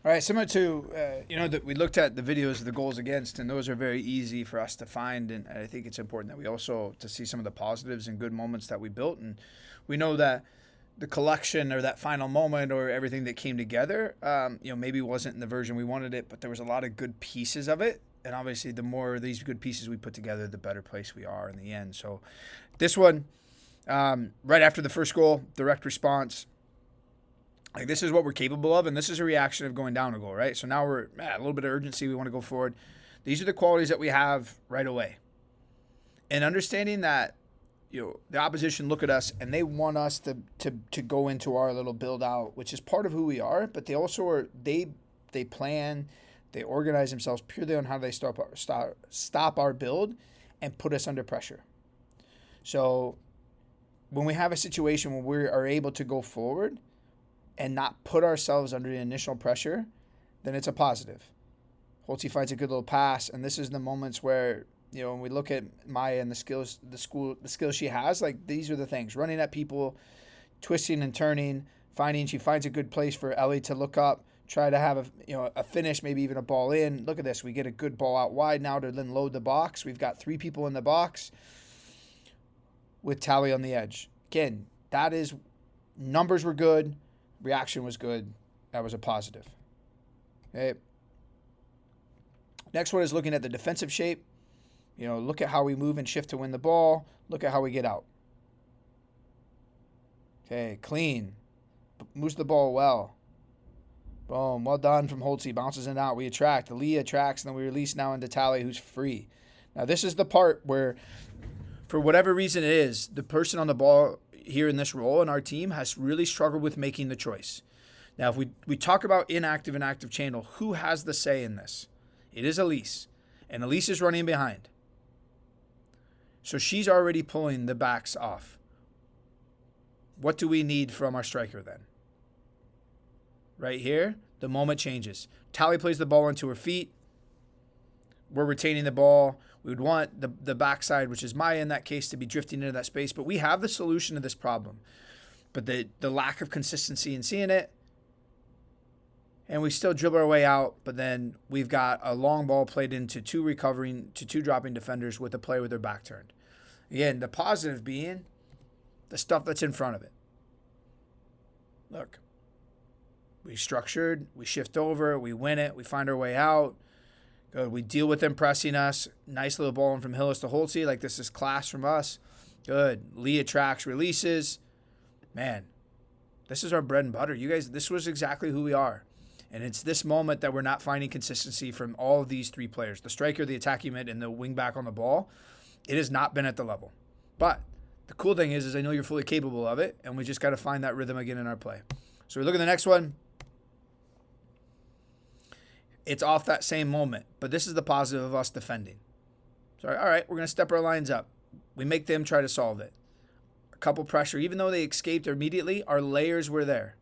All right, similar to that we looked at the videos of the goals against, and those are very easy for us to find. And I think it's important that we also to see some of the positives and good moments that we built, and we know that the collection or that final moment or everything that came together, maybe wasn't in the version we wanted it, but there was a lot of good pieces of it. And obviously, the more of these good pieces we put together, the better place we are in the end. So, this one, right after the first goal, direct response. Like, this is what we're capable of, and this is a reaction of going down a goal, right? So now we're a little bit of urgency. We want to go forward. These are the qualities that we have right away. And understanding that, the opposition look at us and they want us to go into our little build out, which is part of who we are, but they also are, they plan, they organize themselves purely on how they stop our build and put us under pressure. So when we have a situation where we are able to go forward and not put ourselves under the initial pressure, then it's a positive. Holtzy finds a good little pass, and this is the moments where, when we look at Maya and the skills she has, like, these are the things: running at people, twisting and turning, she finds a good place for Ellie to look up, try to have a finish, maybe even a ball in. Look at this, we get a good ball out wide now to then load the box. We've got 3 people in the box with Tally on the edge. Again, that is, numbers were good. Reaction was good. That was a positive. Okay. Next one is looking at the defensive shape. Look at how we move and shift to win the ball. Look at how we get out. Okay, clean. Moves the ball well. Boom. Well done from Holtzy. Bounces in and out. We attract. Lee attracts, and then we release now into Tally, who's free. Now, this is the part where, for whatever reason it is, the person on the ball here in this role in our team has really struggled with making the choice. Now, if we talk about inactive and active channel, who has the say in this? It is Elise. And Elise is running behind. So she's already pulling the backs off. What do we need from our striker then? Right here, the moment changes. Tally plays the ball into her feet. We're retaining the ball. We would want the backside, which is Maya in that case, to be drifting into that space. But we have the solution to this problem. But the lack of consistency in seeing it, and we still dribble our way out, but then we've got a long ball played into 2 dropping defenders with a player with their back turned. Again, the positive being the stuff that's in front of it. Look, we structured, we shift over, we win it, we find our way out. Good. We deal with them pressing us. Nice little ball in from Hillis to Holtzy. Like, this is class from us. Good. Lee attracts, releases. Man, this is our bread and butter. You guys, this was exactly who we are. And it's this moment that we're not finding consistency from all of these 3 players. The striker, the attacking mid, and the wing back on the ball. It has not been at the level. But the cool thing is I know you're fully capable of it, and we just got to find that rhythm again in our play. So we look at the next one. It's off that same moment, but this is the positive of us defending. So, all right, we're going to step our lines up. We make them try to solve it. A couple pressure. Even though they escaped immediately, our layers were there.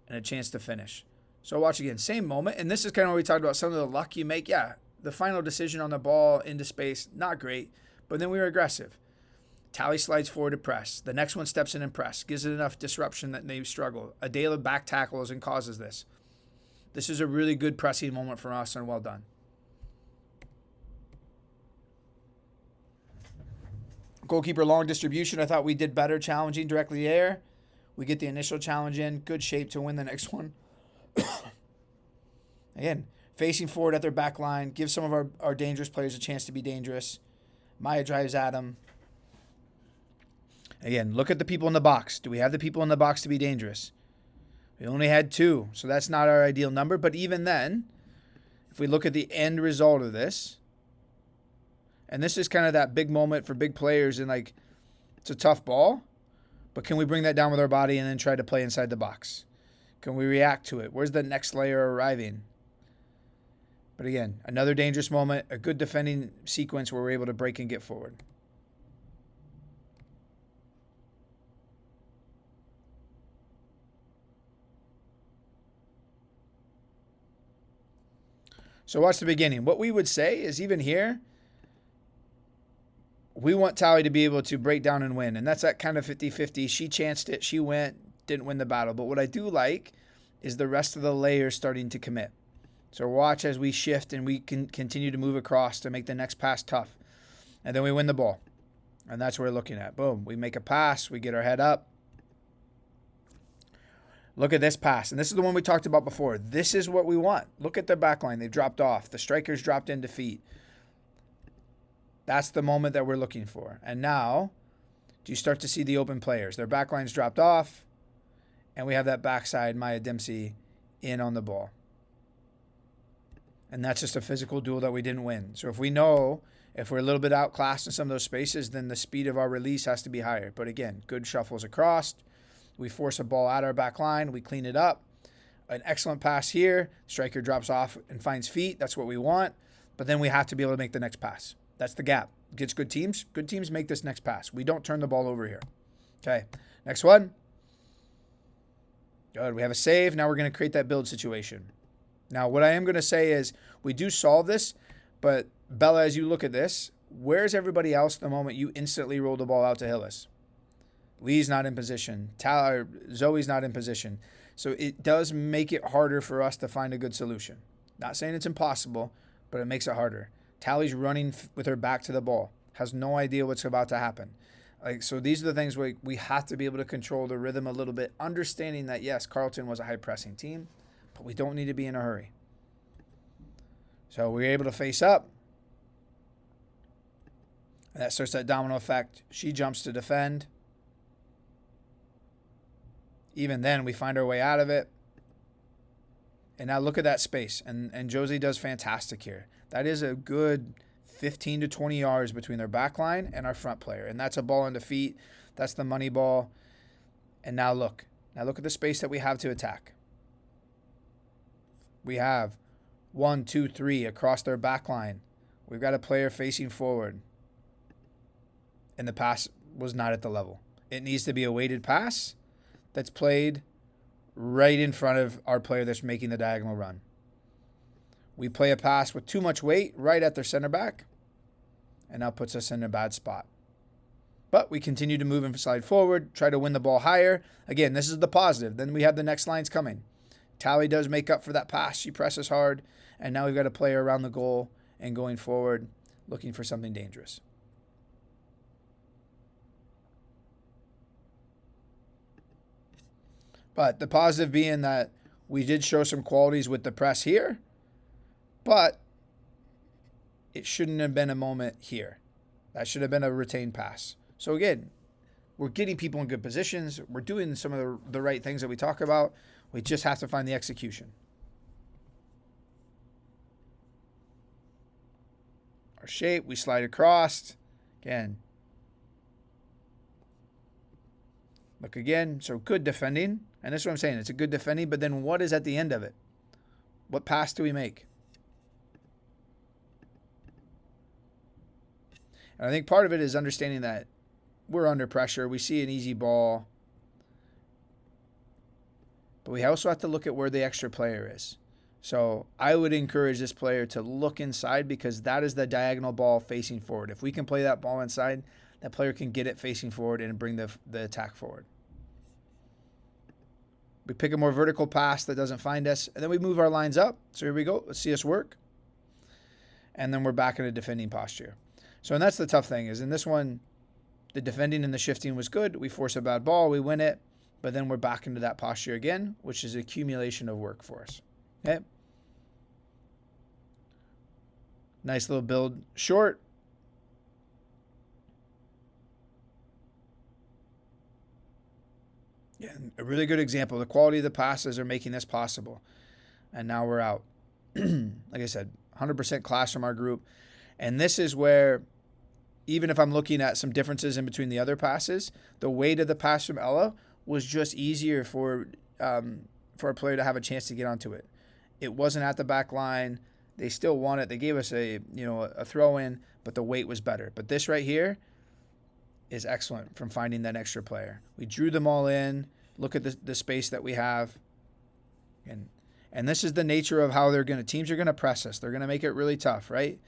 And a chance to finish. So watch again. Same moment. And this is kind of what we talked about. Some of the luck you make. Yeah, the final decision on the ball into space, not great. But then we were aggressive. Tally slides forward to press. The next one steps in and press. Gives it enough disruption that they struggle. Adela back tackles and causes this. This is a really good pressing moment for us, and well done. Goalkeeper long distribution. I thought we did better challenging directly there. We get the initial challenge in. Good shape to win the next one. Again, facing forward at their back line. Give some of our dangerous players a chance to be dangerous. Maya drives at them. Again, look at the people in the box. Do we have the people in the box to be dangerous? We only had 2, so that's not our ideal number. But even then, if we look at the end result of this, and this is kind of that big moment for big players, and like, it's a tough ball, but can we bring that down with our body and then try to play inside the box? Can we react to it? Where's the next layer arriving? But again, another dangerous moment, a good defending sequence where we're able to break and get forward. So watch the beginning. What we would say is, even here, we want Tally to be able to break down and win. And that's that kind of 50-50. She chanced it. She went, didn't win the battle. But what I do like is the rest of the layers starting to commit. So watch as we shift and we can continue to move across to make the next pass tough. And then we win the ball. And that's what we're looking at. Boom. We make a pass. We get our head up. Look at this pass. And this is the one we talked about before. This is what we want. Look at their back line. They've dropped off. The strikers dropped in defeat. That's the moment that we're looking for. And now, do you start to see the open players? Their back line's dropped off. And we have that backside, Maya Dempsey, in on the ball. And that's just a physical duel that we didn't win. So if we know, if we're a little bit outclassed in some of those spaces, then the speed of our release has to be higher. But again, good shuffles across. We force a ball at our back line. We clean it up. An excellent pass here. Striker drops off and finds feet. That's what we want. But then we have to be able to make the next pass. That's the gap. Gets good teams. Good teams make this next pass. We don't turn the ball over here. Okay, next one. Good. We have a save. Now we're going to create that build situation. Now, what I am going to say is we do solve this, but Bella, as you look at this, where's everybody else the moment you instantly roll the ball out to Hillis? Lee's not in position. Zoe's not in position. So it does make it harder for us to find a good solution. Not saying it's impossible, but it makes it harder. Tally's running with her back to the ball. Has no idea what's about to happen. So these are the things we have to be able to control the rhythm a little bit, understanding that, yes, Carleton was a high-pressing team, but we don't need to be in a hurry. So we're able to face up. And that starts that domino effect. She jumps to defend. Even then, we find our way out of it. And now look at that space. And Josie does fantastic here. That is a good 15 to 20 yards between their back line and our front player. And that's a ball in the feet. That's the money ball. And now look. Now look at the space that we have to attack. We have 1, 2, 3 across their back line. We've got a player facing forward. And the pass was not at the level. It needs to be a weighted pass that's played right in front of our player that's making the diagonal run. We play a pass with too much weight right at their center back, and now puts us in a bad spot. But we continue to move and slide forward, try to win the ball higher. Again, this is the positive. Then we have the next lines coming. Tally does make up for that pass. She presses hard, and now we've got a player around the goal and going forward, looking for something dangerous. But the positive being that we did show some qualities with the press here, but it shouldn't have been a moment here. That should have been a retained pass. So again, we're getting people in good positions. We're doing some of the right things that we talk about. We just have to find the execution. Our shape, we slide across. Again. Look again. So good defending. And this is what I'm saying. It's a good defending, but then what is at the end of it? What pass do we make? And I think part of it is understanding that we're under pressure. We see an easy ball. But we also have to look at where the extra player is. So I would encourage this player to look inside because that is the diagonal ball facing forward. If we can play that ball inside, that player can get it facing forward and bring the attack forward. We pick a more vertical pass that doesn't find us, and then we move our lines up. So here we go. Let's see us work. And then we're back in a defending posture. So, and that's the tough thing is in this one, the defending and the shifting was good. We force a bad ball. We win it. But then we're back into that posture again, which is accumulation of work for us. Okay. Nice little build short. Yeah, a really good example. The quality of the passes are making this possible. And now we're out. Like I said, 100% class from our group. And this is where, even if I'm looking at some differences in between the other passes, the weight of the pass from Ella was just easier for a player to have a chance to get onto it. It wasn't at the back line. They still won it. They gave us a throw in, but the weight was better. But this right here is excellent from finding that extra player. We drew them all in. Look at the space that we have. And this is the nature of how teams are going to press us. They're going to make it really tough, right?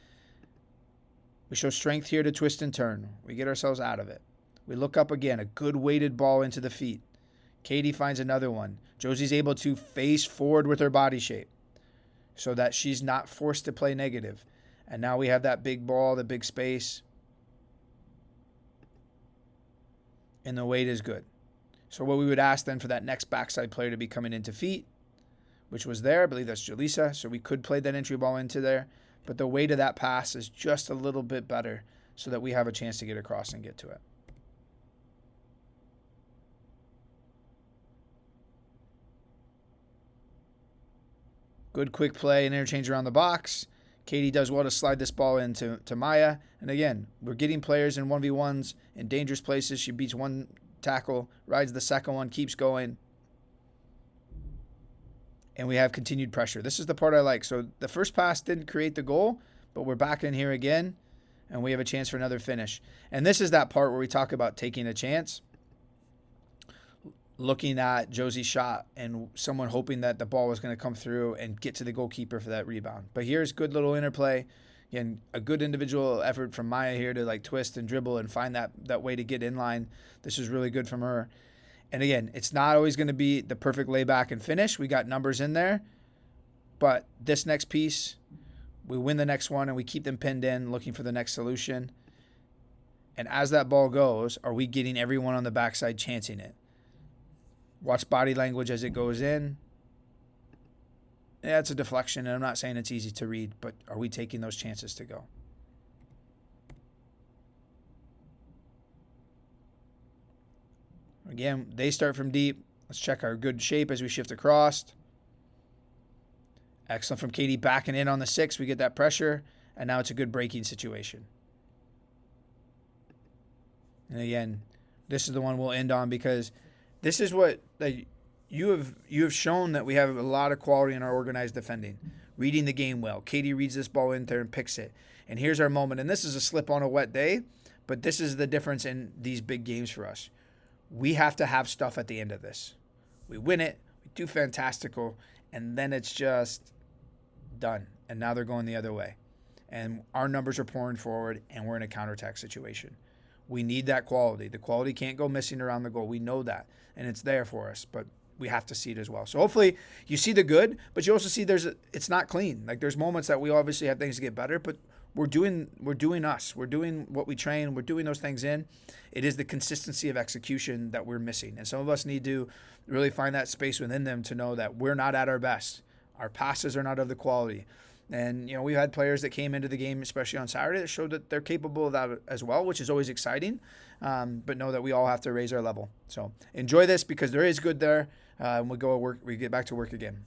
We show strength here to twist and turn. We get ourselves out of it. We look up again, a good weighted ball into the feet. Katie finds another one. Josie's able to face forward with her body shape so that she's not forced to play negative. And now we have that big ball, the big space. And the weight is good. So what we would ask then for that next backside player to be coming into feet, which was there. I believe that's Jaleesa. So we could play that entry ball into there. But the weight of that pass is just a little bit better so that we have a chance to get across and get to it. Good quick play and interchange around the box. Katie does well to slide this ball into Maya. And again, we're getting players in 1v1s in dangerous places. She beats one tackle, rides the second one, keeps going. And we have continued pressure. This is the part I like. So the first pass didn't create the goal, but we're back in here again, and we have a chance for another finish. And this is that part where we talk about taking a chance. Looking at Josie's shot and someone hoping that the ball was going to come through and get to the goalkeeper for that rebound. But here's good little interplay. Again, a good individual effort from Maya here to like twist and dribble and find that way to get in line. This is really good from her. And again, it's not always going to be the perfect layback and finish. We got numbers in there. But this next piece, we win the next one and we keep them pinned in looking for the next solution. And as that ball goes, are we getting everyone on the backside chancing it? Watch body language as it goes in. Yeah, it's a deflection, and I'm not saying it's easy to read, but are we taking those chances to go? Again, they start from deep. Let's check our good shape as we shift across. Excellent from Katie backing in on the 6. We get that pressure, and now it's a good breaking situation. And again, this is the one we'll end on because this is what you have shown that we have a lot of quality in our organized defending. Reading the game well. Katie reads this ball in there and picks it. And here's our moment. And this is a slip on a wet day, but this is the difference in these big games for us. We have to have stuff at the end of this. We win it. We do fantastical. And then it's just done. And now they're going the other way. And our numbers are pouring forward, and we're in a counterattack situation. We need that quality. The quality can't go missing around the goal. We know that, and it's there for us, but we have to see it as well. So hopefully you see the good, but you also see it's not clean. Like there's moments that we obviously have things to get better, but we're doing us. We're doing what we train. We're doing those things in. It is the consistency of execution that we're missing, and some of us need to really find that space within them to know that we're not at our best. Our passes are not of the quality. And, we've had players that came into the game, especially on Saturday, that showed that they're capable of that as well, which is always exciting. But know that we all have to raise our level. So enjoy this because there is good there. And we get back to work again.